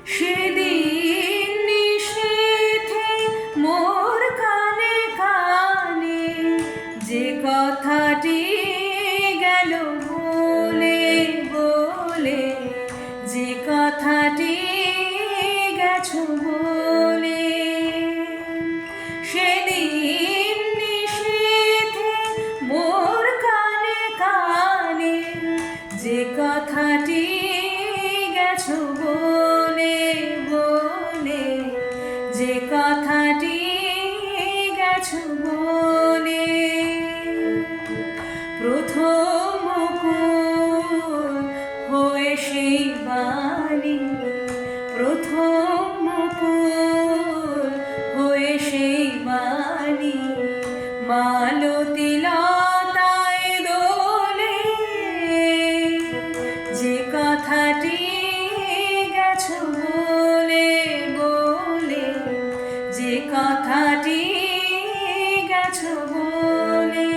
সেদিন নিশীথে মোর কানে কানে যে কথাটি গেল বলে বলে, যে কথাটি গেছো বলে। সেদিন নিশীথে মোর কানে কানে যে কথাটি গেছো বলে বলে, যে কথাটি গেছো বলে। প্রথম মুকুল হয়ে সেই বাণী, প্রথম মুকুল হয়ে সেই বাণী মালতী লতায় দোলে, যে কথাটি গেছো বলে বলে, যে কথাটি গেছো বলে।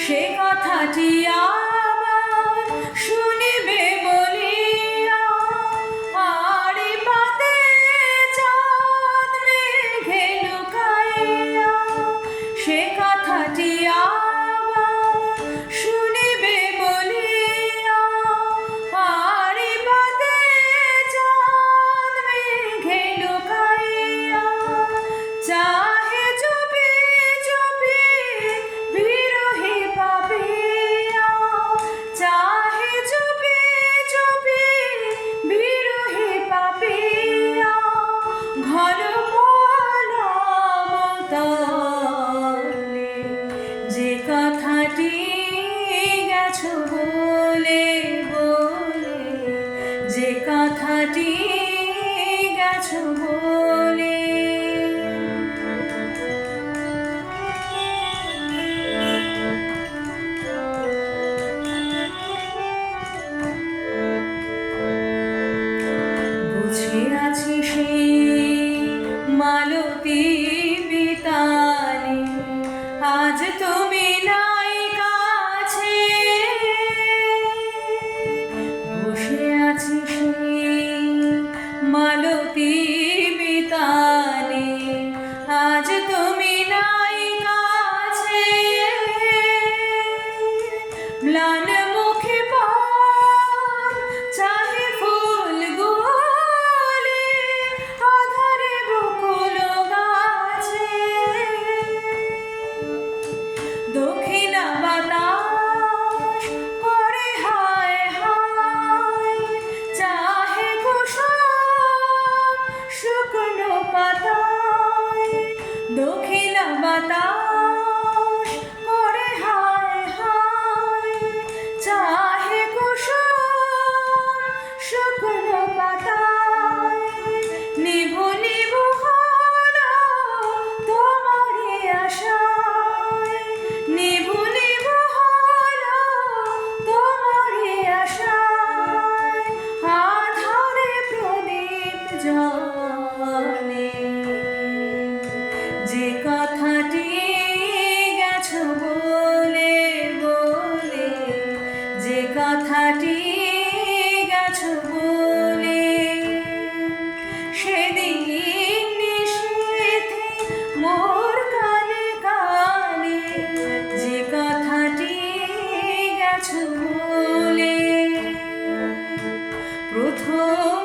সে কথাটি আবার শুনিবে বলিয়া আড়ি পাতে চাঁদ মেঘে লুকাইয়া, সে কথাটি আবার শুনিবে বলিয়া আড়ি পাতে চাঁদ মেঘে লুকাইয়া, চাহে চুপি চুপি বিরহী পাপিয়া, চাহে চুপি চুপি বিরহী পাপিয়া, ঘন পলম তলে যে কথাটি গেছো বলে বলে, যে কথাটি গেছো বলে। বুঝে আছি সেই মালতী বিতানে, আজ তুমি নাই কাছে। বসে আছি সেই মালতী বিতানে, আজ তুমি নাই কাছে। ম্লান মুখে পান চাহে ফুল গুলি আধারে বকুল গাছে। দক্ষিণা বাতাস করে হায় হায়, চাহে কুসুম শুকনো পাতায়। দক্ষিণা বাতাস করে হায় হায়, চাহে কুসুম শুকনো পাতায়। নিভু নিভু হলো তোমারই আশায়, নিভু নিভু হলো তোমারই আশায়। আধারে প্রদীপ জ্বলে, যে কথাটি গেছো বলে বলে, যে কথাটি গেছো বলে। সেদিন নিশীথে মোর কানে কানে যে কথাটি গেছো বলে। প্রথম